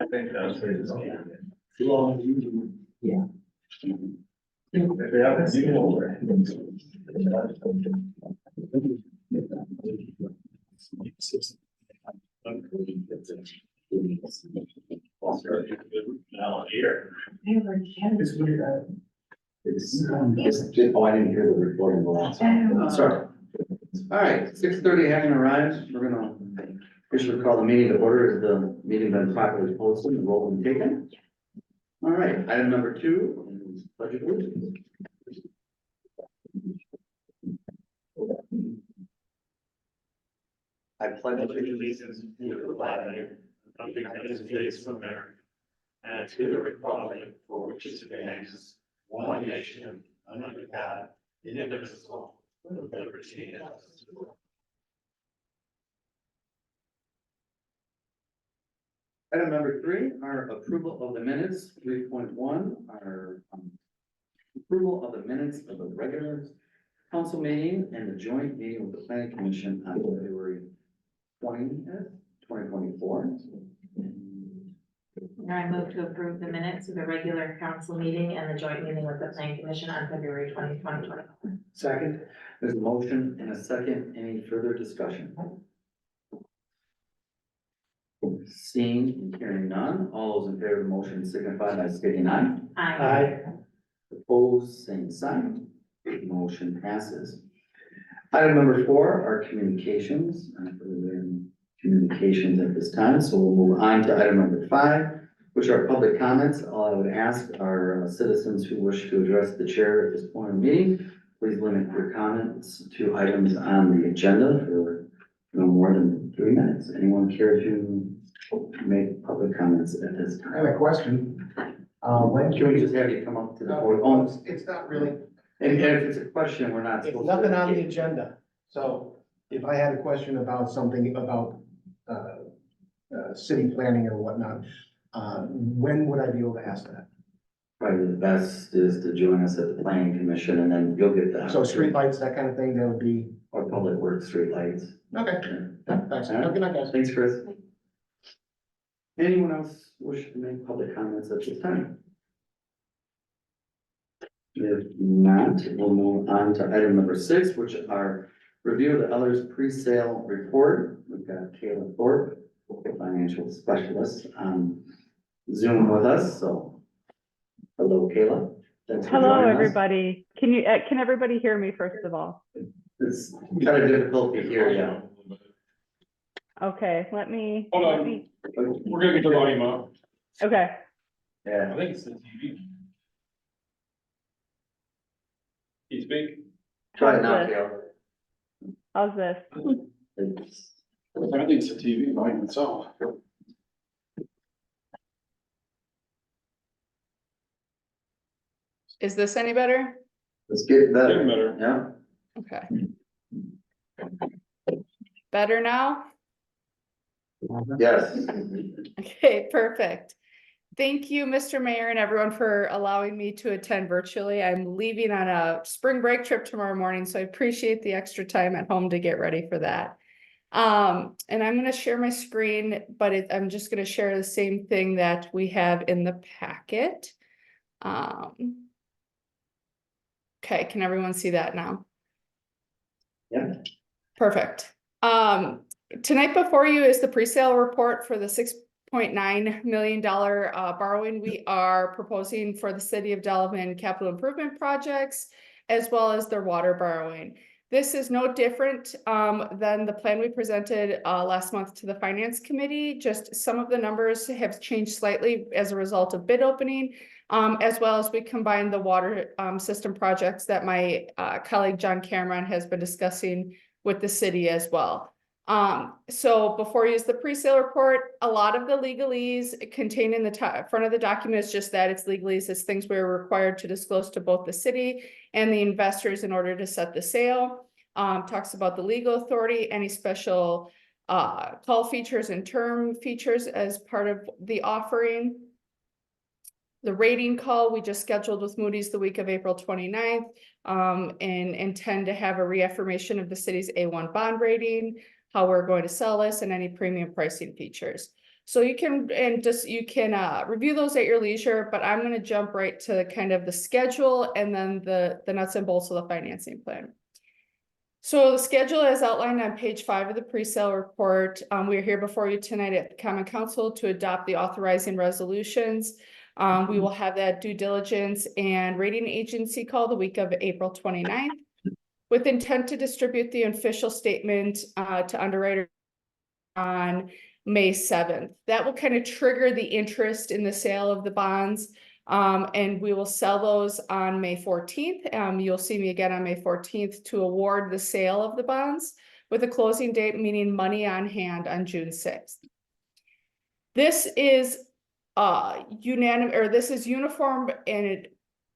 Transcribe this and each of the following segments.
think that's what it's. Yeah. If they haven't seen it over. Now here. Oh, I didn't hear the recording the last one. Sorry. All right, 6:30 having arrived, we're gonna officially call the meeting to order. Has the meeting been properly posted and roll and taken? All right, item number 2 is pledge of allegiance. I pledge Allegiance to the flag of the United States of America and to the republic for which it stands, one nation, under God, indivisible, with liberty and justice for all. Item number 3, our approval of the minutes. 3.1, our approval of the minutes of the regular council meeting and the joint meeting with the planning commission on February 20th, 2024. I move to approve the minutes of the regular council meeting and the joint meeting with the planning commission on February 20, 2024. Second. There's a motion and a second. Any further discussion? Seeing and hearing none, all those in favor of the motion signify by stating aye. Aye. Opposed, same sign. Motion passes. Item number 4, our communications. Communications at this time, so we'll move on to item number 5, which are public comments. All I would ask our citizens who wish to address the chair at this point in the meeting, please limit your comments to items on the agenda for no more than 3 minutes. Anyone care to make public comments at this I have time? a question. When Can we just have you come up to the podium? It's not really, And if it's a question, we're not it's supposed to. nothing on the agenda. So if I had a question about something about, city planning or whatnot, when would I be able to ask that? Probably the best is to join us at the planning commission and then you'll get that. So streetlights, that kind of thing, that would be, Or public works streetlights. okay. Thanks. Have a good night, guys. Thanks, Chris. Anyone else wish to make public comments at this time? If not, we'll move on to item number 6, which are review of the Ellers pre-sale report. We've got Kayla Thorpe, financial specialist, on Zoom with us, so. Hello, Kayla. Thanks for Hello, joining us. everybody. Can everybody hear me first of all? It's kind of difficult to hear you. Okay, let me. Hold let on. me- We're gonna get the volume up. Okay, Yeah, I think it's the TV. You speak? try it how's now, this? Kayla. How's this? It's- I think it's the TV volume itself. Is this any better? It's getting better. Getting better. Yeah. Okay. Better now? Yes. Okay, perfect. Thank you, Mr. Mayor, and everyone for allowing me to attend virtually. I'm leaving on a spring break trip tomorrow morning, so I appreciate the extra time at home to get ready for that. And I'm gonna share my screen, but I'm just gonna share the same thing that we have in the packet. Okay, can everyone see that now? Yeah. Perfect. Tonight before you is the pre-sale report for the $6.9 million borrowing we are proposing for the city of Delavan capital improvement projects, as well as their water borrowing. This is no different than the plan we presented last month to the finance committee. Just some of the numbers have changed slightly as a result of bid opening, as well as we combined the water system projects that my colleague John Cameron has been discussing with the city as well. So before you use the pre-sale report, a lot of the legalese contained in the front of the document is just that it's legalese. It's things we're required to disclose to both the city and the investors in order to set the sale. Talks about the legal authority, any special call features and term features as part of the offering. The rating call we just scheduled with Moody's the week of April 29th and intend to have a reaffirmation of the city's A1 bond rating, how we're going to sell this, and any premium pricing features. So you can, review those at your leisure, but I'm gonna jump right to kind of the schedule and then the nuts and bolts of the financing plan. So the schedule is outlined on page 5 of the pre-sale report. We are here before you tonight at the Common Council to adopt the authorizing resolutions. We will have that due diligence and rating agency call the week of April 29th, with intent to distribute the official statement to underwriter on May 7th. That will kind of trigger the interest in the sale of the bonds. And we will sell those on May 14th. You'll see me again on May 14th to award the sale of the bonds with a closing date, meaning money on hand on June 6th. This is unanimous, or this is uniform in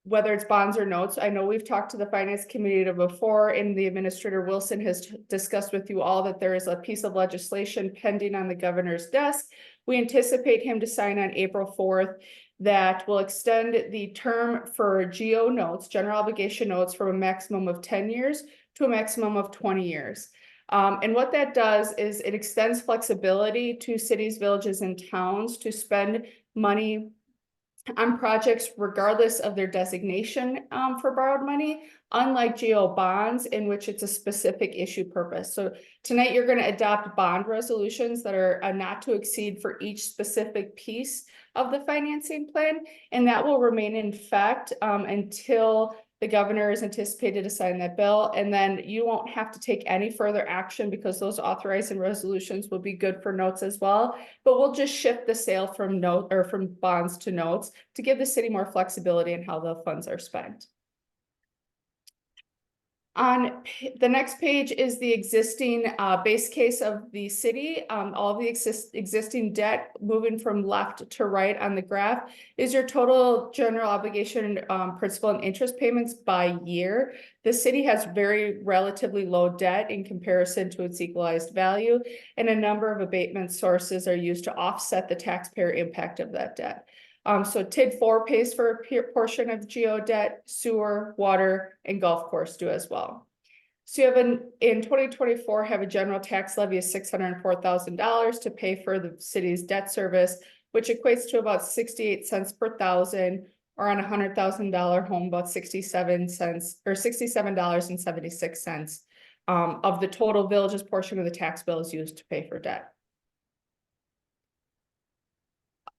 whether it's bonds or notes. I know we've talked to the finance committee before, and the administrator Wilson has discussed with you all that there is a piece of legislation pending on the governor's desk. We anticipate him to sign on April 4th that will extend the term for GO notes, general obligation notes, from a maximum of 10 years to a maximum of 20 years. And what that does is it extends flexibility to cities, villages, and towns to spend money on projects regardless of their designation for borrowed money, unlike GO bonds, in which it's a specific issue purpose. So tonight you're going to adopt bond resolutions that are not to exceed for each specific piece of the financing plan, and that will remain in effect until the governor is anticipated to sign that bill, and then you won't have to take any further action because those authorizing resolutions will be good for notes as well. But we'll just shift the sale from from bonds to notes to give the city more flexibility in how the funds are spent. On the next page is the existing base case of the city. All the existing debt moving from left to right on the graph is your total general obligation principal and interest payments by year. The city has very relatively low debt in comparison to its equalized value, and a number of abatement sources are used to offset the taxpayer impact of that debt. So TID 4 pays for a portion of GO debt, sewer, water, and golf course do as well. So you have in 2024 have a general tax levy of $604,000 to pay for the city's debt service, which equates to about 68 cents per thousand, or on a $100,000 home, about 67 cents or $67.76 of the total village's portion of the tax bill is used to pay for debt.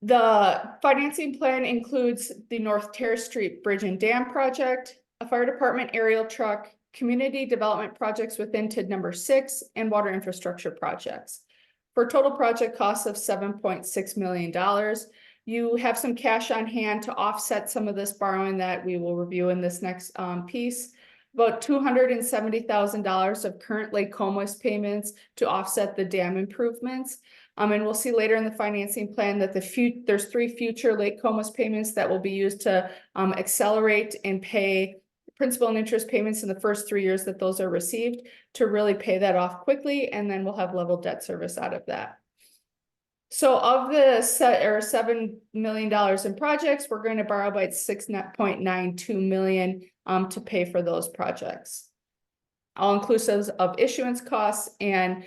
The financing plan includes the North Terrace Street Bridge and Dam project, a fire department aerial truck, community development projects within TID number 6, and water infrastructure projects. For a total project costs of $7.6 million. You have some cash on hand to offset some of this borrowing that we will review in this next piece. About $270,000 of current Lake Comas payments to offset the dam improvements. And we'll see later in the financing plan that there's 3 future Lake Comas payments that will be used to accelerate and pay principal and interest payments in the first 3 years that those are received to really pay that off quickly, and then we'll have level debt service out of that. So of the $7 million in projects, we're going to borrow by $6.92 million to pay for those projects, all inclusive of issuance costs and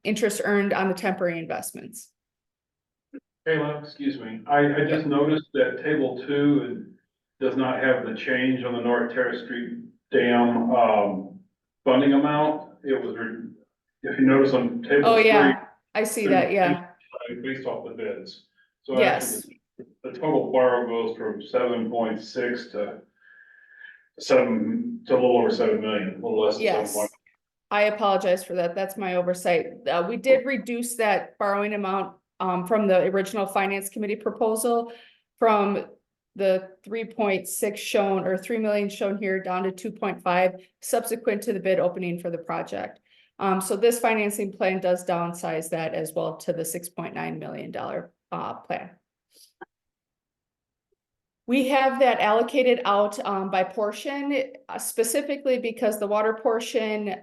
interest earned on the temporary investments. Hey, Lynn, excuse me. I just noticed that table 2 does not have the change on the North Terrace Street Dam funding amount. It was, if you notice on table 3. Yeah, I see that, yeah. Based off the bids. So Yes. actually, the total borrow goes from 7.6 to 7 to a little over 7 million, a little less than 7. Yes. I apologize for that. That's my oversight. We did reduce that borrowing amount from the original finance committee proposal from the 3.6 shown, or 3 million shown here, down to 2.5 subsequent to the bid opening for the project. So this financing plan does downsize that as well to the $6.9 million plan. We have that allocated out by portion, specifically because the water portion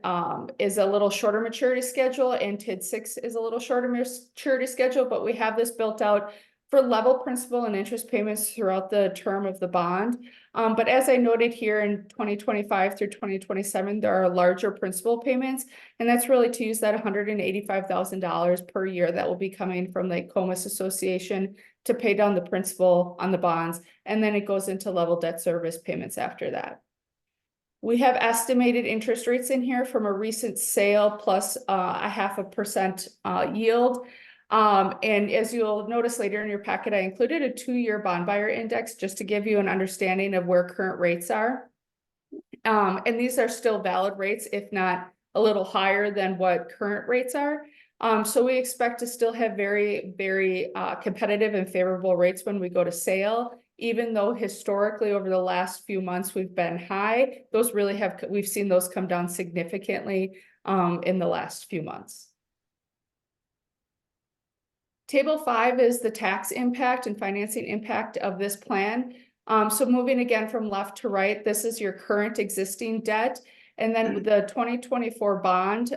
is a little shorter maturity schedule, and TID 6 is a little shorter maturity schedule, but we have this built out for level principal and interest payments throughout the term of the bond. But as I noted here in 2025 through 2027, there are larger principal payments. And that's really to use that $185,000 per year that will be coming from Lake Comus Association to pay down the principal on the bonds. And then it goes into level debt service payments after that. We have estimated interest rates in here from a recent sale plus a 0.5% yield. And as you'll notice later in your packet, I included a 2-year bond buyer index just to give you an understanding of where current rates are. And these are still valid rates, if not a little higher than what current rates are. So we expect to still have very, very competitive and favorable rates when we go to sale. Even though historically over the last few months we've been high, those really have, we've seen those come down significantly in the last few months. Table 5 is the tax impact and financing impact of this plan. So moving again from left to right, this is your current existing debt. And then with the 2024 bond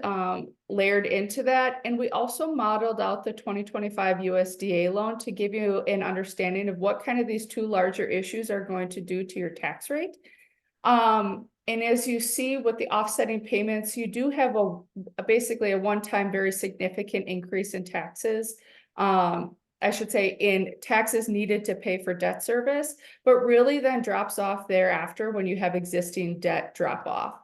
layered into that. And we also modeled out the 2025 USDA loan to give you an understanding of what kind of these two larger issues are going to do to your tax rate. And as you see with the offsetting payments, you do have basically a one-time very significant increase in taxes. I should say in taxes needed to pay for debt service, but really then drops off thereafter when you have existing debt drop off.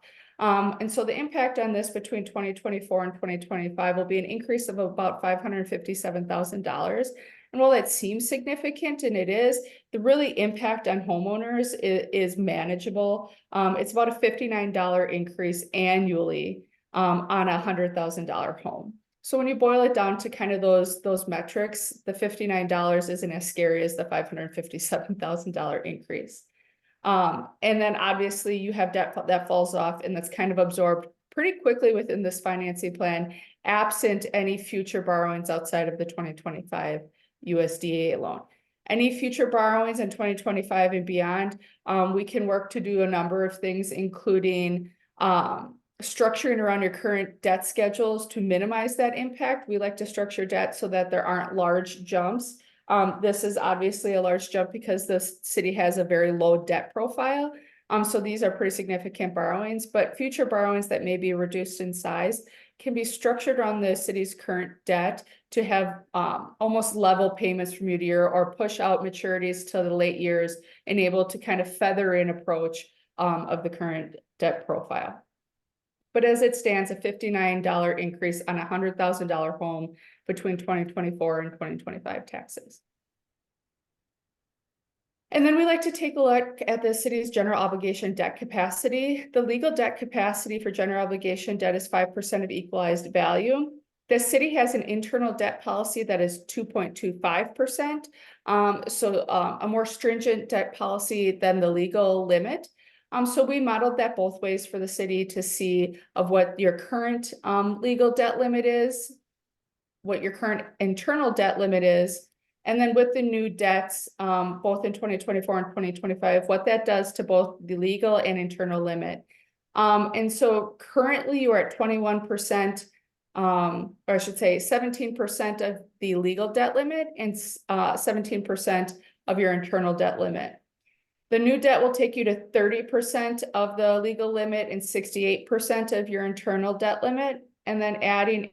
And so the impact on this between 2024 and 2025 will be an increase of about $557,000. And while that seems significant, and it is, the really impact on homeowners is manageable. It's about a $59 increase annually on a $100,000 home. So when you boil it down to kind of those metrics, the $59 isn't as scary as the $557,000 increase. And then obviously you have debt that falls off, and that's kind of absorbed pretty quickly within this financing plan, absent any future borrowings outside of the 2025 USDA loan. Any future borrowings in 2025 and beyond, we can work to do a number of things, including structuring around your current debt schedules to minimize that impact. We like to structure debt so that there aren't large jumps. This is obviously a large jump because the city has a very low debt profile. So these are pretty significant borrowings, but future borrowings that may be reduced in size can be structured on the city's current debt to have almost level payments from year to year, or push out maturities to the late years, and able to kind of feather in approach of the current debt profile. But as it stands, a $59 increase on a $100,000 home between 2024 and 2025 taxes. And then we like to take a look at the city's general obligation debt capacity. The legal debt capacity for general obligation debt is 5% of equalized value. The city has an internal debt policy that is 2.25%. So a more stringent debt policy than the legal limit. So we modeled that both ways for the city to see of what your current legal debt limit is, what your current internal debt limit is, and then with the new debts, both in 2024 and 2025, what that does to both the legal and internal limit. And so currently you are at 21%, or I should say 17% of the legal debt limit and 17% of your internal debt limit. The new debt will take you to 30% of the legal limit and 68% of your internal debt limit. And then adding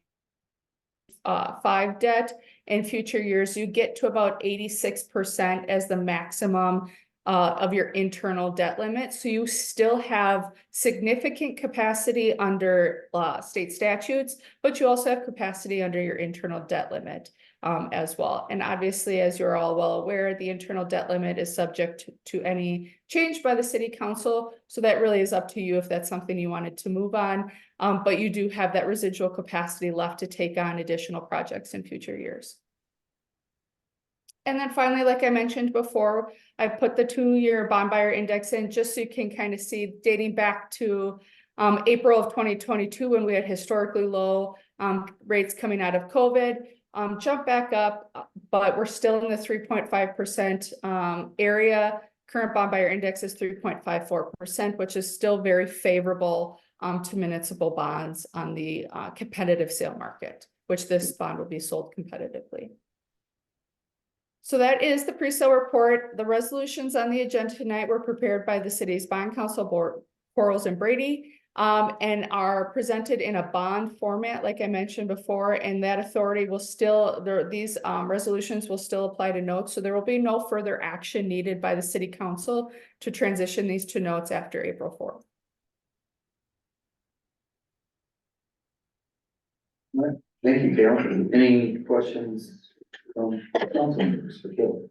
5 debt in future years, you get to about 86% as the maximum of your internal debt limit. So you still have significant capacity under state statutes, but you also have capacity under your internal debt limit as well. And obviously, as you're all well aware, the internal debt limit is subject to any change by the city council. So that really is up to you if that's something you wanted to move on. But you do have that residual capacity left to take on additional projects in future years. And then finally, like I mentioned before, I put the 2-year bond buyer index in just so you can kind of see, dating back to April of 2022, when we had historically low rates coming out of COVID, jump back up, but we're still in the 3.5% area. Current bond buyer index is 3.54%, which is still very favorable to municipal bonds on the competitive sale market, which this bond will be sold competitively. So that is the pre-sale report. The resolutions on the agenda tonight were prepared by the city's bond council board, Quarles and Brady, and are presented in a bond format, like I mentioned before, and that authority will still, these resolutions will still apply to notes, so there will be no further action needed by the city council to transition these to notes after April 4th. Thank you, Gail. Any questions from council members for Gail?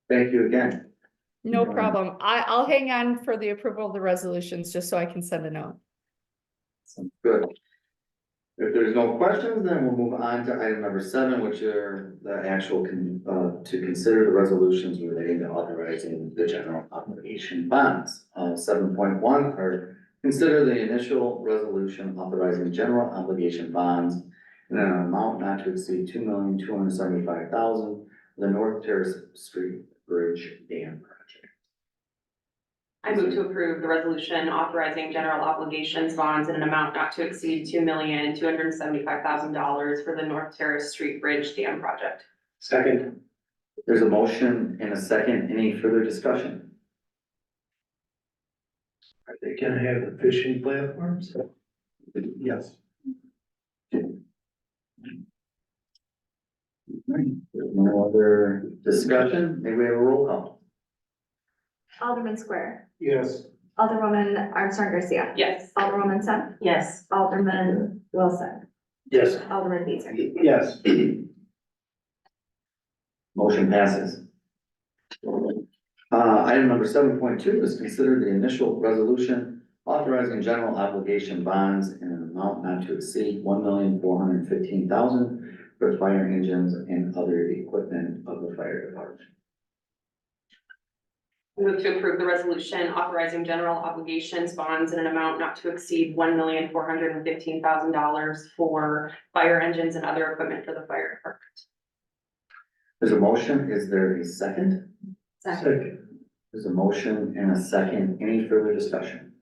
Thank you again. No Right. problem. I'll hang on for the approval of the resolutions, just so I can send a note. Sounds good. If there's no questions, then we'll move on to item number 7, which are the actual, to consider the resolutions relating to authorizing the general obligation bonds. 7.1 are consider the initial resolution authorizing general obligation bonds in an amount not to exceed $2,275,000 for the North Terrace Street Bridge Dam project. I move to approve the resolution authorizing general obligations bonds in an amount not to exceed $2,275,000 for the North Terrace Street Bridge Dam project. Second. There's a motion and a second. Any further discussion? Are they gonna have the fishing platforms? Yes. There's no other discussion. Maybe we have a roll call. Alderman Square, Yes. Alderwoman Armstrong Garcia, Yes. Alderwoman Sen, Yes. Alderman Wilson, Yes. Alderman Beezer. Yes. Motion passes. Item number 7.2 is consider the initial resolution authorizing general obligation bonds in an amount not to exceed $1,415,000 for fire engines and other equipment of the fire department. I move to approve the resolution authorizing general obligations bonds in an amount not to exceed $1,415,000 for fire engines and other equipment for the fire department. There's a motion. Is there a second? Second. There's a motion and a second. Any further discussion?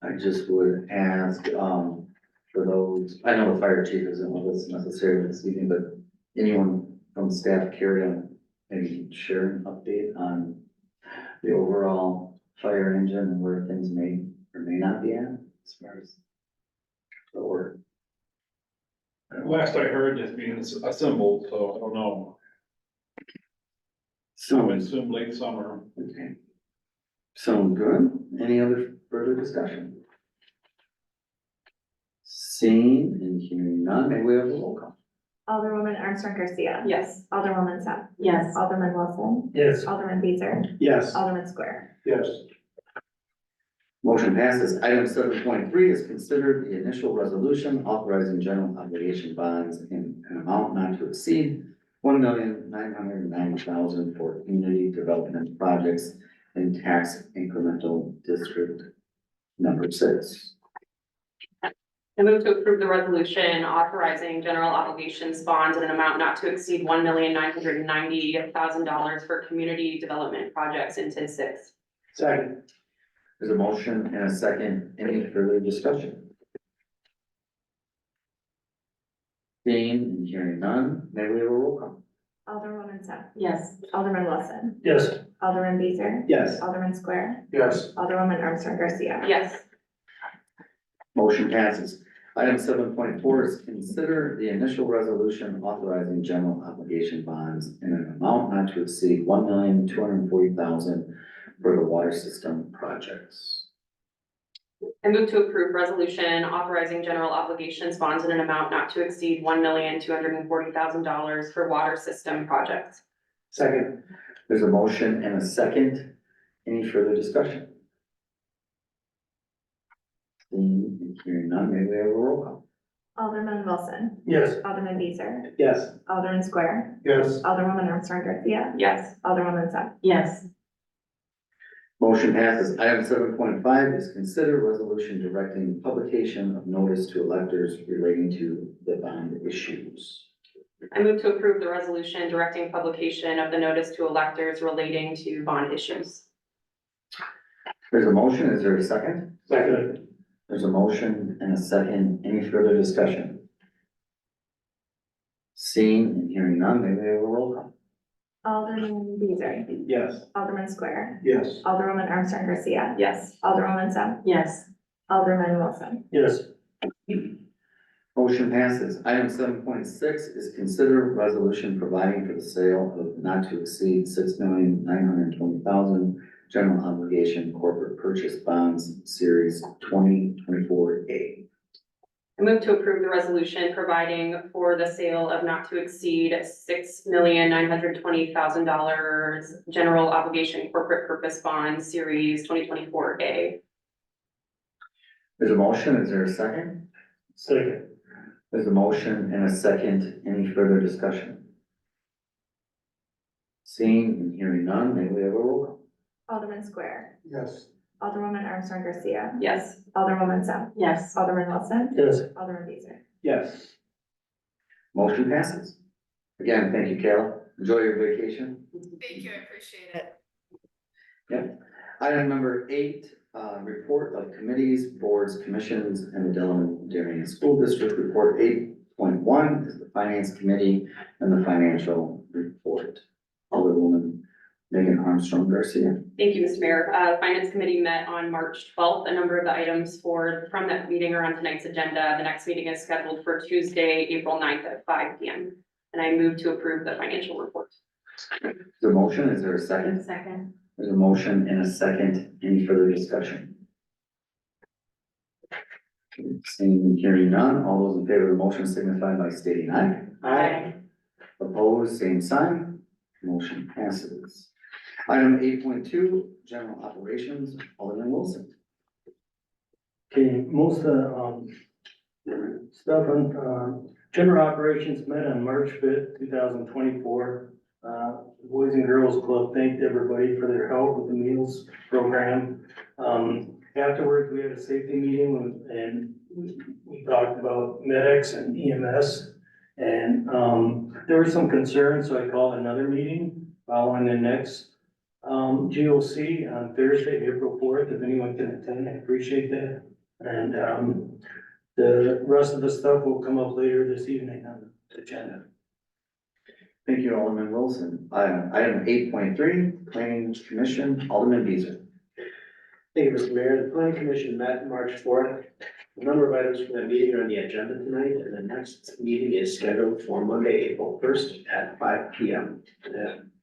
I just would ask, for those, I know the fire chief isn't with us necessarily this evening, but anyone from staff care to maybe share an update on the overall fire engine and where things may or may not be at as far as the order? Last I heard, it's being assembled, so I don't know. I So, would assume late summer. okay. Sound good? Any other further discussion? Seeing and hearing none, may we have a roll call? Alderwoman Armstrong Garcia. Yes. Alderwoman Sen, Yes. Alderman Wilson, Yes. Alderman Beezer, Yes. Alderman Square. Yes. Motion passes. Item 7.3 is considered the initial resolution authorizing general obligation bonds in an amount not to exceed $1,990,000 for community development projects in tax incremental district number 6. I move to approve the resolution authorizing general obligations bonds in an amount not to exceed $1,990,000 for community development projects in TID 6. Second. There's a motion and a second. Any further discussion? Seeing and hearing none, may we have a roll call? Alderwoman Sen, Yes. Alderman Wilson, Yes. Alderman Beezer, Yes. Alderman Square, Yes. Alderwoman Armstrong Garcia. Yes. Motion passes. Item 7.4 is consider the initial resolution authorizing general obligation bonds in an amount not to exceed $1,240,000 for the water system projects. I move to approve resolution authorizing general obligations bonds in an amount not to exceed $1,240,000 for water system projects. Second. There's a motion and a second. Any further discussion? Seeing and hearing none, may we have a roll call? Alderman Wilson, Yes. Alderman Beezer, Yes. Alderman Square, Yes. Alderwoman Armstrong Garcia, Yes. Alderwoman Sen. Yes. Motion passes. Item 7.5 is consider resolution directing publication of notice to electors relating to the bond issues. I move to approve the resolution directing publication of the notice to electors relating to bond issues. There's a motion, is there a second? Second. There's a motion and a second. Any further discussion? Seeing and hearing none, may we have a roll call? Alderman Beezer. Yes. Alderman Square. Yes. Alderwoman Armstrong Garcia. Yes. Alderwoman Sam. Yes. Alderman Wilson. Yes. Motion passes. Item 7.6 is consider resolution providing for the sale of not to exceed $6,920,000 general obligation corporate purchase bonds, series 2024A. I move to approve the resolution providing for the sale of not to exceed $6,920,000 general obligation corporate purpose bond series 2024A. There's a motion. Is there a second? Second. There's a motion and a second. Any further discussion? Seeing and hearing none, may we have a roll call? Alderman Square. Yes. Alderwoman Armstrong Garcia. Yes. Alderwoman Sam. Yes. Alderman Wilson. Yes. Alderman Beezer. Yes. Motion passes. Again, thank you, Kayla. Enjoy your vacation. Thank you, I appreciate it. Item number 8, report of committees, boards, commissions, and the Delavan Darien School District Report 8.1 is the Finance Committee and the Financial Report. Alderwoman Megan Armstrong Garcia. Thank you, Mr. Mayor. Finance Committee met on March 12th. A number of the items from that meeting are on tonight's agenda. The next meeting is scheduled for Tuesday, April 9th at 5 p.m. And I move to approve the financial report. The motion, is there a second? Second. There's a motion and a second. Any further discussion? Seeing and hearing none, all those in favor of the motion signify by stating aye. Aye. Opposed, same sign. Motion passes. Item 8.2, general operations, Alderman Wilson. Okay, most of the, stuff on, general operations met on March 5th, 2024. Boys and Girls Club thanked everybody for their help with the meals program. Afterwards, we had a safety meeting and we talked about medics and EMS. And, there were some concerns, so I called another meeting following the next, GOC on Thursday, April 4th. If anyone can attend, I appreciate that. And, the rest of the stuff will come up later this evening on the agenda. Thank you, Alderman Wilson. Item 8.3, Planning Commission, Alderman Beezer. Thank you, Mr. Mayor. The planning commission met March 4th. A number of items from that meeting are on the agenda tonight, and the next meeting is scheduled for Monday, April 1st at 5 p.m.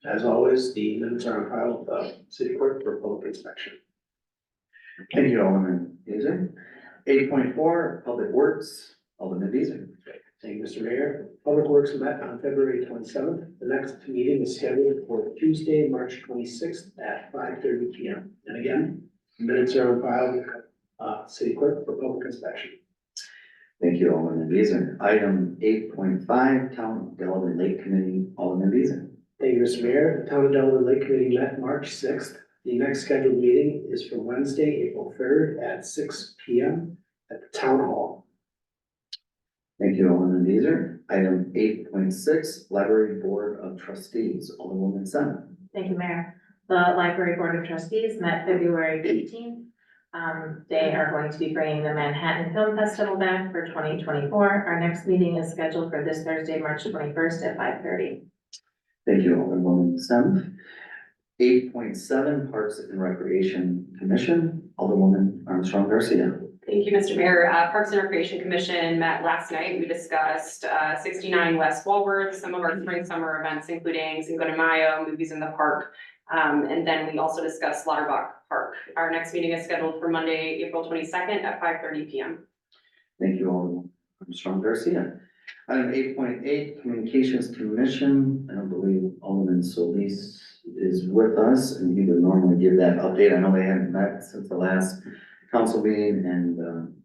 As always, the minutes are on file with the city clerk for public inspection. Thank you, Alderman Beezer. 8.4, Public Works, Alderman Beezer. Thank you, Mr. Mayor. Public Works met on February 27th. The next meeting is scheduled for Tuesday, March 26th at 5:30 p.m. And again, minutes are on file with city clerk for public inspection. Thank you, Alderman Beezer. Item 8.5, Town Delavan Lake Committee, Alderman Beezer. Thank you, Mr. Mayor. The Town of Delavan Lake Committee met March 6th. The next scheduled meeting is for Wednesday, April 3rd at 6 p.m. at the Town Hall. Thank you, Alderman Beezer. Item 8.6, Library Board of Trustees, Alderwoman Sen. Thank you, Mayor. The Library Board of Trustees met February 15th. They are going to be bringing the Manhattan Film Festival back for 2024. Our next meeting is scheduled for this Thursday, March 21st at 5:30. Thank you, Alderwoman Sen. 8.7, Parks and Recreation Commission, Alderwoman Armstrong Garcia. Thank you, Mr. Mayor. Parks and Recreation Commission met last night. We discussed 69 West Walworth, some of our spring summer events, including Cinco de Mayo, movies in the park. And then we also discussed Lauterbach Park. Our next meeting is scheduled for Monday, April 22nd at 5:30 p.m. Thank you, Alderwoman Armstrong Garcia. Item 8.8, Communications Commission, I don't believe Alderman Solis is with us, and he would normally give that update. I know they haven't met since the last council meeting, and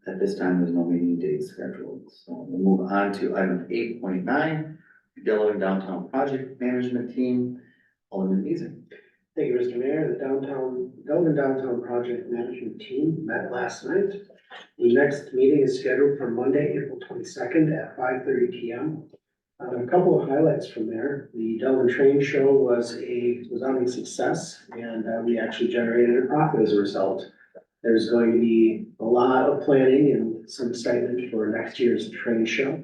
at this time, there's no meeting date scheduled. So we'll move on to item 8.9, Delavan Downtown Project Management Team, Alderman Beezer. Thank you, Mr. Mayor. The Delavan Downtown Project Management Team met last night. The next meeting is scheduled for Monday, April 22nd at 5:30 p.m. A couple of highlights from there. The Delavan Train Show was a resounding success, and we actually generated a profit as a result. There's going to be a lot of planning and some excitement for next year's train show.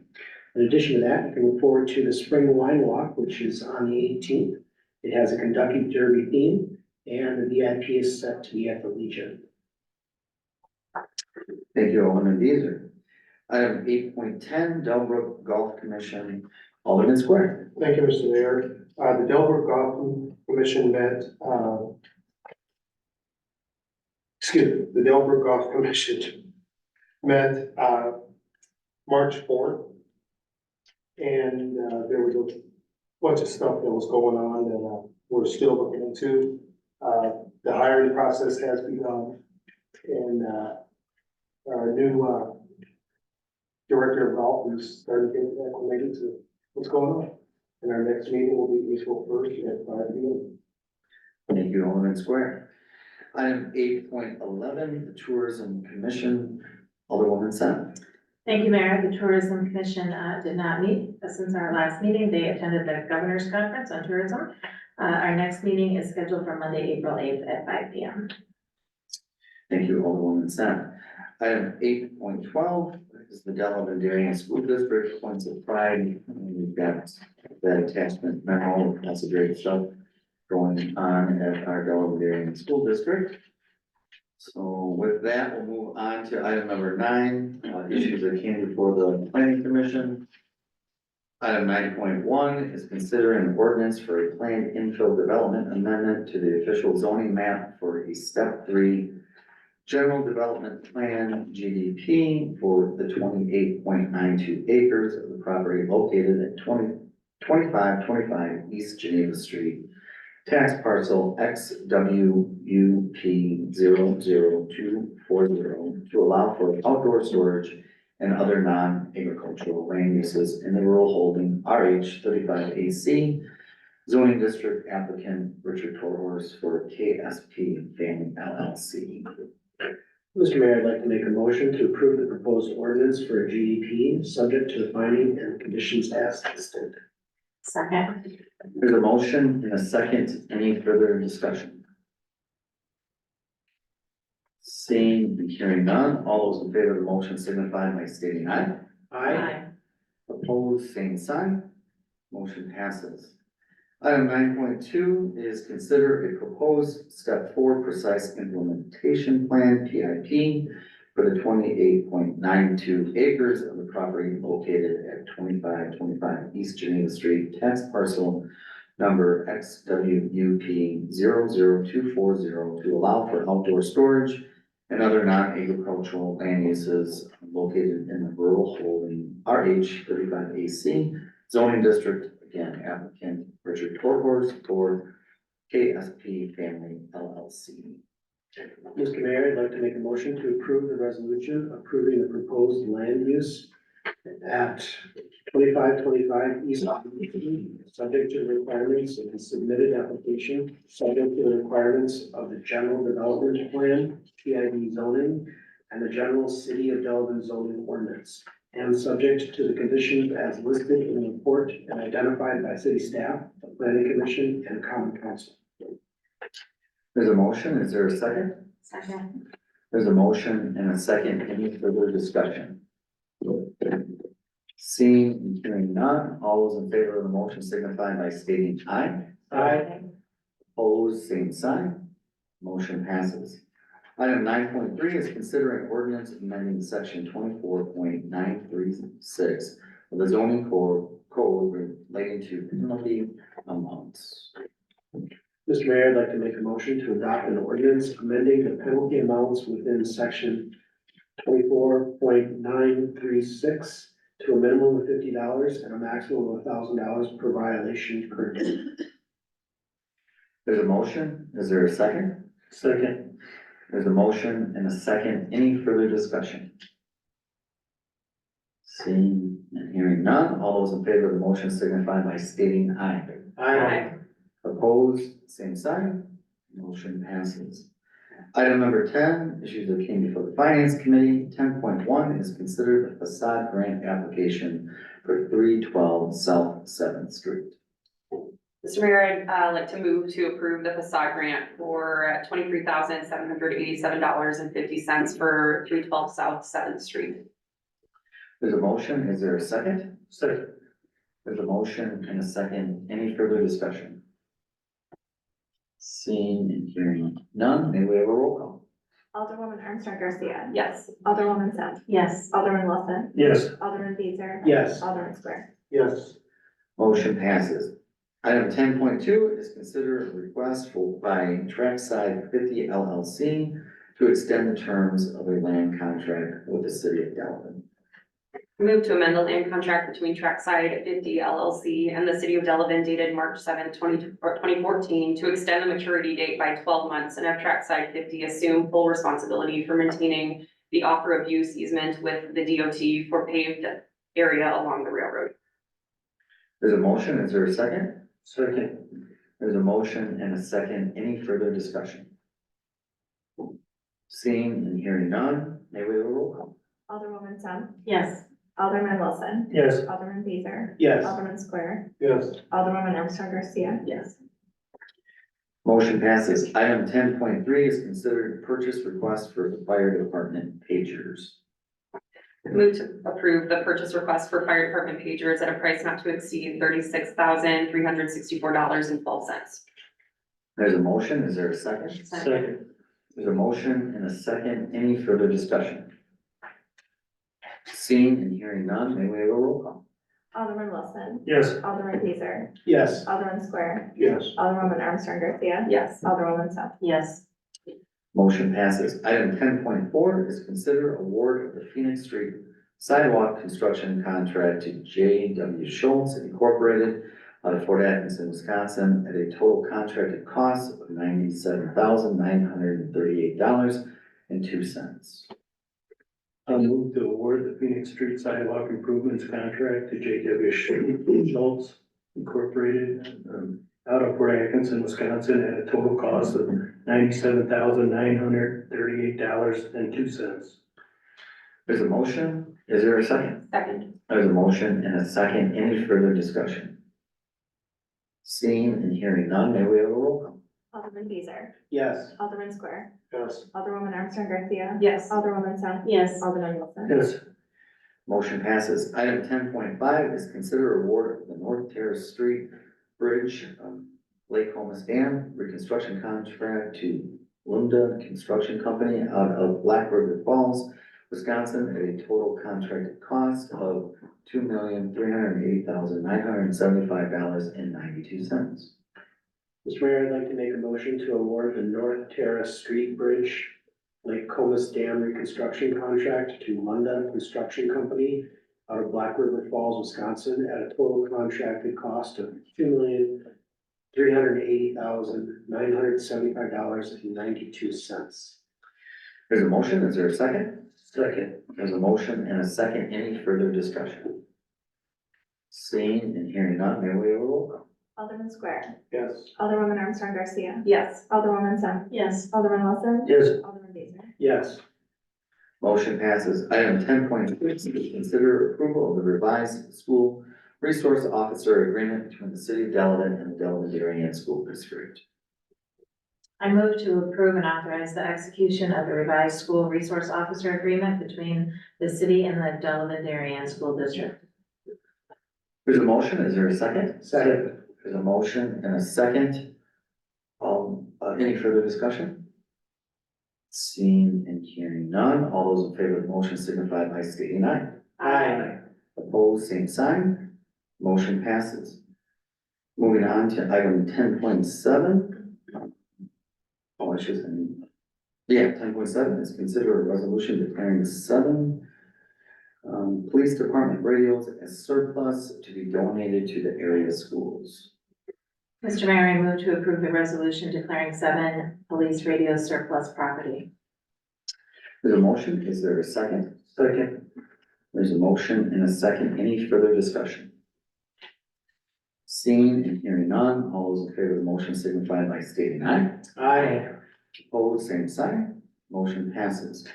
In addition to that, you can look forward to the Spring Wine Walk, which is on the 18th. It has a Kentucky Derby theme, and the VIP is set to be at the Legion. Thank you, Alderman Beazer. Item 8.10, Delbrook Golf Commission, Alderman Square. Thank you, Mr. Mayor. The Delaware Golf Commission met, the Delaware Golf Commission met, March 4th. And, there was a bunch of stuff that was going on that, we're still looking into. The hiring process has begun, and, our new, director of golf is starting to get acclimated to what's going on. And our next meeting will be April 1st at 5 p.m. Thank you, Alderman Square. Item 8.11, the Tourism Commission, Alderwoman Sen. Thank you, Mayor. The Tourism Commission did not meet since our last meeting. They attended the Governor's Conference on Tourism. Our next meeting is scheduled for Monday, April 8th at 5 p.m. Thank you, Alderwoman Sen. Item 8.12 is the Delavan Darien School District Points of Pride. And we've got that attachment memo, that's a great stuff going on at our Delavan Darien School District. So with that, we'll move on to item number 9, issues that came before the Planning Commission. Item 9.1 is consider an ordinance for a planned infill development amendment to the official zoning map for a step 3 general development plan GDP for the 28.92 acres of the property located at 2525 East Geneva Street. Tax parcel XWUP 00240 to allow for outdoor storage and other non-agricultural land uses in the rural holding RH 35AC zoning district. Applicant Richard Torhorst for KSP Family LLC. Mr. Mayor, I'd like to make a motion to approve the proposed ordinance for a GDP, subject to the finding and conditions as listed. Second. There's a motion and a second. Any further discussion? Seeing and hearing none, all those in favor of the motion signify by stating aye. Opposed, same sign. Motion passes. Item 9.2 is consider a proposed step 4 precise implementation plan, PIP, for the 28.92 acres of the property located at 2525 East Geneva Street, tax parcel number XWUP 00240 to allow for outdoor storage and other non-agricultural land uses located in the rural holding RH 35AC zoning district. Again, applicant Richard Torhorst for KSP Family LLC. Mr. Mayor, I'd like to make a motion to approve the resolution approving the proposed land use at 2525 East Geneva Street, subject to the requirements of the submitted application, subject to the requirements of the general development plan, PID zoning, and the general city of Delavan zoning ordinance, and subject to the conditions as listed in the report and identified by city staff, the planning commission, and common council. There's a motion. Is there a second? Second. There's a motion and a second. Any further discussion? Seeing and hearing none, all those in favor of the motion signify by stating aye. Opposed, same sign. Motion passes. Item 9.3 is consider an ordinance amending section 24.936 of the zoning code relating to penalty amounts. Mr. Mayor, I'd like to make a motion to adopt an ordinance amending the penalty amounts within section 24.936 to a minimum of $50 and a maximum of $1,000 per violation per day. There's a motion. Is there a second? Second. There's a motion and a second. Any further discussion? Seeing and hearing none, all those in favor of the motion signify by stating aye. Opposed, same sign. Motion passes. Item number 10, issues that came before the Finance Committee. 10.1 is considered a facade grant application for 312 South Seventh Street. Mr. Mayor, I'd like to move to approve the facade grant for $23,787.50 for 312 South 7th Street. There's a motion, is there a second? Second. There's a motion and a second, any further discussion? Seeing and hearing none, may we have a roll call? Alderwoman Armstrong Garcia. Yes. Alderwoman Sad. Yes. Alderman Wilson. Yes. Alderman Beezer. Yes. Alderman Square. Yes. Motion passes. Item 10.2 is consider a request by Trackside 50 LLC to extend the terms of a land contract with the city of Delavan. Move to amend the land contract between Trackside 50 LLC and the city of Delavan dated March 7, 2014 to extend the maturity date by 12 months and have Trackside 50 assume full responsibility for maintaining the offer of use easement with the DOT for paved area along the railroad. There's a motion, is there a second? Second. There's a motion and a second, any further discussion? Seeing and hearing none, may we have a roll call? Alderwoman Sad. Yes. Alderman Wilson. Yes. Alderman Beezer. Yes. Alderman Square. Yes. Alderwoman Armstrong Garcia. Yes. Motion passes. Item 10.3 is considered purchase request for the fire department pagers. Move to approve the purchase request for fire department pagers at a price not to exceed $36,364.12. There's a motion, is there a second? Second. There's a motion and a second, any further discussion? Seeing and hearing none, may we have a roll call? Alderman Wilson. Yes. Alderman Beezer. Yes. Alderman Square. Yes. Alderwoman Armstrong Garcia. Yes. Alderwoman Sad. Yes. Motion passes. Item 10.4 is consider award of the Phoenix Street sidewalk construction contract to J.W. Schultz Incorporated out of Fort Atkinson, Wisconsin, at a total contracted cost of $97,938.02. I'll move to award the Phoenix Street Sidewalk Improvements Contract to J.W. Schultz Incorporated, out of Fort Atkinson, Wisconsin, at a total cost of $97,938.02. There's a motion. Is there a second? Second. There's a motion and a second. Any further discussion? Seeing and hearing none, may we have a roll call? Alderman Beezer. Yes. Alderman Square. Yes. Alderwoman Armstrong Garcia. Yes. Alderwoman Sad. Yes. Alderman Wilson. Yes. Motion passes. Item 10.5 is consider award of the North Terrace Street Bridge, Lake Homus Dam reconstruction contract to Lunda Construction Company out of Black River Falls, Wisconsin, at a total contracted cost of $2,380,975.92. Mr. Mayor, I'd like to make a motion to award the North Terrace Street Bridge Lake Comus Dam reconstruction contract to Lunda Construction Company out of Black River Falls, Wisconsin, at a total contracted cost of $2,380,975.92. There's a motion. Is there a second? Second. There's a motion and a second. Any further discussion? Seeing and hearing none, may we have a roll call? Alderman Square. Yes. Alderwoman Armstrong Garcia. Yes. Alderwoman Sad. Yes. Alderman Wilson. Yes. Alderman Beezer. Yes. Motion passes. Item 10.6 is consider approval of the revised school resource officer agreement between the city of Delavan and the Delavan Darien School District. I move to approve and authorize the execution of the revised school resource officer agreement between the city and the Delavan Darien School District. There's a motion. Is there a second? Second. There's a motion and a second. Any further discussion? Seeing and hearing none, all those in favor of the motion signify by stating aye. Aye. Opposed, same sign. Motion passes. Moving on to item 10.7. Oh, I should say, yeah, 10.7 is consider a resolution declaring 7 police department radios as surplus to be donated to the area schools. Mr. Mayor, I move to approve the resolution declaring 7 police radio surplus property. There's a motion. Is there a second? Second. There's a motion and a second. Any further discussion? Seeing and hearing none, all those in favor of the motion signify by stating aye. Aye. Opposed, same sign. Motion passes.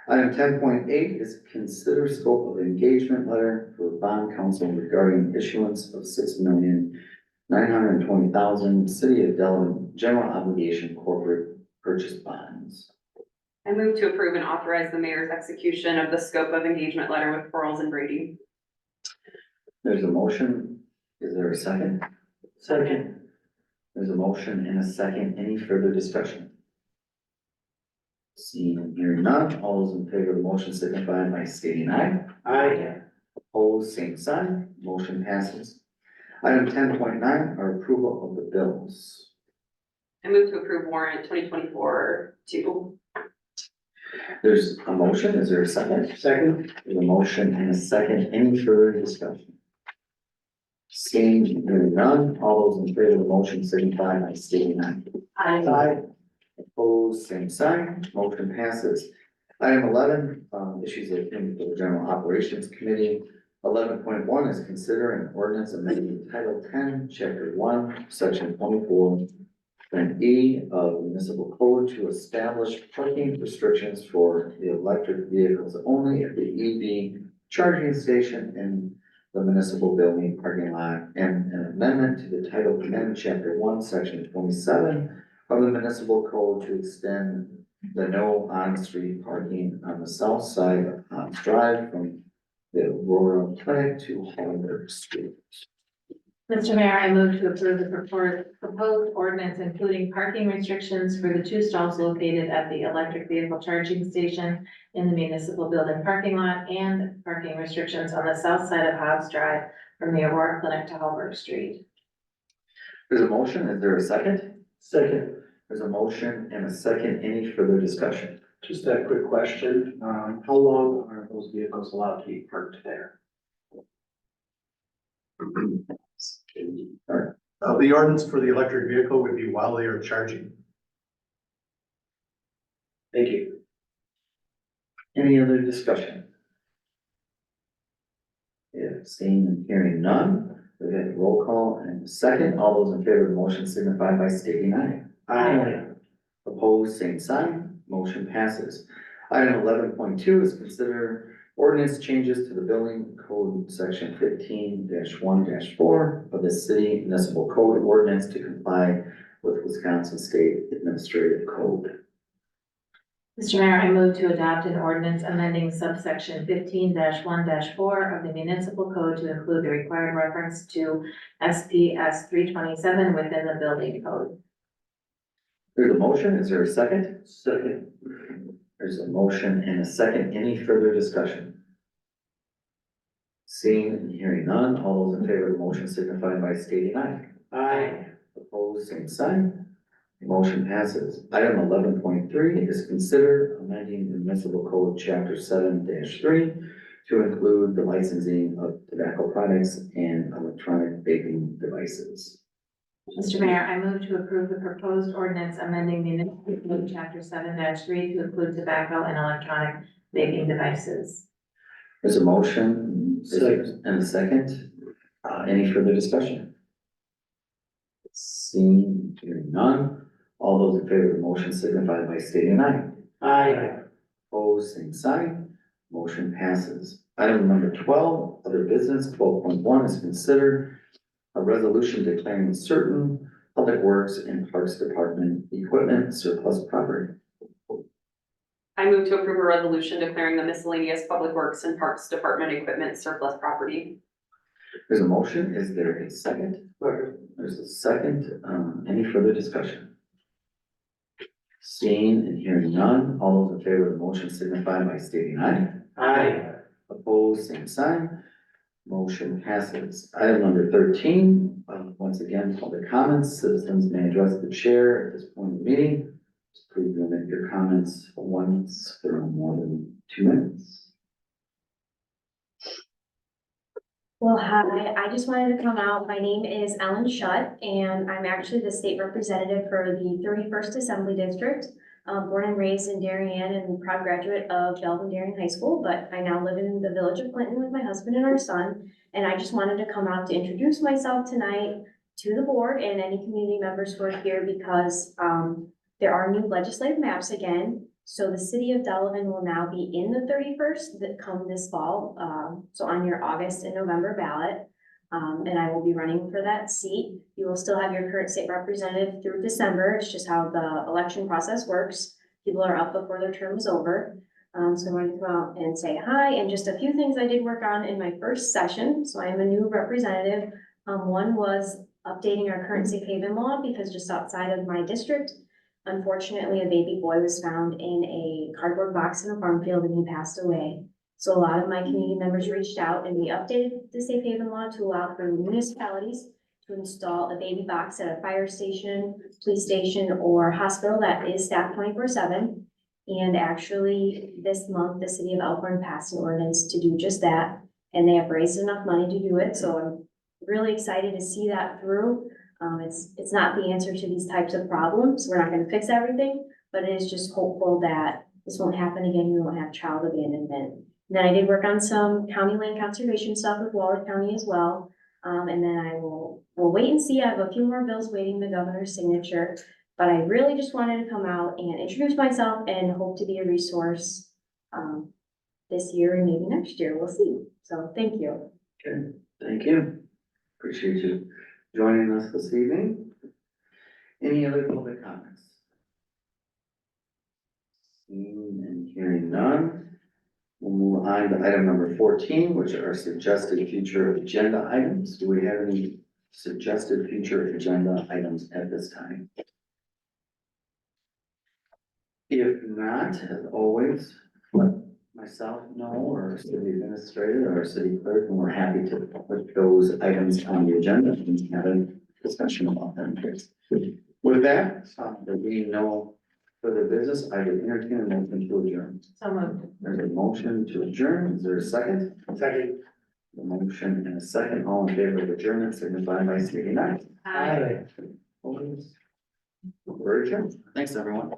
Item 10.8 is consider scope of engagement letter for bond council regarding issuance of $6,920,000 City of Delavan general obligation corporate purchase bonds. I move to approve and authorize the mayor's execution of the scope of engagement letter with Quarles and Brady. There's a motion. Is there a second? Second. There's a motion and a second. Any further discussion? Seeing and hearing none, all those in favor of the motion signify by stating aye. Aye. Opposed, same sign. Motion passes. Item 10.9 are approval of the bills. I move to approve warrant 2024-2. There's a motion. Is there a second? Second. There's a motion and a second. Any further discussion? Seeing and hearing none, all those in favor of the motion signify by stating aye. Aye. Opposed, same sign, motion passes. Item 11, issues of the General Operations Committee. 11.1 is consider an ordinance amending Title 10, Chapter 1, Section 24, and E of municipal code to establish parking restrictions for the electric vehicles only at the EV charging station in the municipal building parking lot, and an amendment to the Title 10, Chapter 1, Section 27 of the municipal code to extend the no on-street parking on the south side of Hans Drive from the Aurora Clinic to Hollenberg Street. Mr. Mayor, I move to approve the proposed ordinance, including parking restrictions for the two stalls located at the electric vehicle charging station in the municipal building parking lot, and parking restrictions on the south side of Hobbs Drive from the Aurora Clinic to Hollenberg Street. There's a motion. Is there a second? Second. There's a motion and a second. Any further discussion? Just a quick question. How long are those vehicles allowed to be parked there? The ordinance for the electric vehicle would be while they are charging. Thank you. Any other discussion? Yeah, seeing and hearing none, we have a roll call and a second. All those in favor of the motion signify by stating aye. Opposed, same sign. Motion passes. Item 11.2 is consider ordinance changes to the building code section 15-1-4 of the city municipal code ordinance to comply with Wisconsin State Administrative Code. Mr. Mayor, I move to adopt an ordinance amending subsection 15-1-4 of the municipal code to include the required reference to SPS 327 within the building code. There's a motion. Is there a second? Second. There's a motion and a second. Any further discussion? Seeing and hearing none, all those in favor of the motion signify by stating aye. Aye. Opposed, same sign. Motion passes. Item 11.3 is consider amending the municipal code chapter 7-3 to include the licensing of tobacco products and electronic vaping devices. Mr. Mayor, I move to approve the proposed ordinance amending municipal code chapter 7-3 to include tobacco and electronic vaping devices. There's a motion and a second. Any further discussion? Seeing, hearing none, all those in favor of the motion signify by stating aye. Aye. Opposed, same sign. Motion passes. Item number 12, other business. 12.1 is consider a resolution declaring certain public works and parks department equipment surplus property. I move to approve a resolution declaring the miscellaneous public works and parks department equipment surplus property. There's a motion. Is there a second? There's a second. Any further discussion? Seeing and hearing none, all those in favor of the motion signify by stating aye. Aye. Opposed, same sign. Motion passes. Item number 13, once again, public comments. Citizens may address the chair at this point in the meeting. Just please limit your comments once for no more than 2 minutes. Well, hi, I just wanted to come out. My name is Ellen Shutt, and I'm actually the state representative for the 31st Assembly District. Born and raised in Darien and proud graduate of Delavan Darien High School, but I now live in the village of Clinton with my husband and our son. And I just wanted to come out to introduce myself tonight to the board and any community members who are here because there are new legislative maps again. So the city of Delavan will now be in the 31st that come this fall, so on your August and November ballot. And I will be running for that seat. You will still have your current state representative through December. It's just how the election process works. People are up before their term is over. So I wanted to come out and say hi, and just a few things I did work on in my first session. So I am a new representative. One was updating our current safe haven law, because just outside of my district, unfortunately, a baby boy was found in a cardboard box in a farm field and he passed away. So a lot of my community members reached out, and we updated the safe haven law to allow for municipalities to install a baby box at a fire station, police station, or hospital that is staffed 24/7. And actually, this month, the city of Elkhorn passed an ordinance to do just that, and they have raised enough money to do it, so I'm really excited to see that through. It's not the answer to these types of problems, we're not gonna fix everything, but it is just hopeful that this won't happen again, we won't have child abandonment. And then I did work on some county land conservation stuff with Waller County as well, and then we'll wait and see, I have a few more bills waiting the governor's signature. But I really just wanted to come out and introduce myself and hope to be a resource this year and maybe next year, we'll see. So thank you. Okay, thank you. Appreciate you joining us this evening. Any other public comments? Seeing and hearing none, we'll move on to item number 14, which are suggested future agenda items. Do we have any suggested future agenda items at this time? If not, as always, let myself know, or our city administrator, or our city clerk, and we're happy to put those items on the agenda and have a discussion about them. With that, there being no further business, I would entertain a motion to adjourn. So moved. There's a motion to adjourn. Is there a second? Second. The motion and a second. All in favor of adjournment, signify by stating aye. Aye. Opposed? We're adjourned. Thanks, everyone.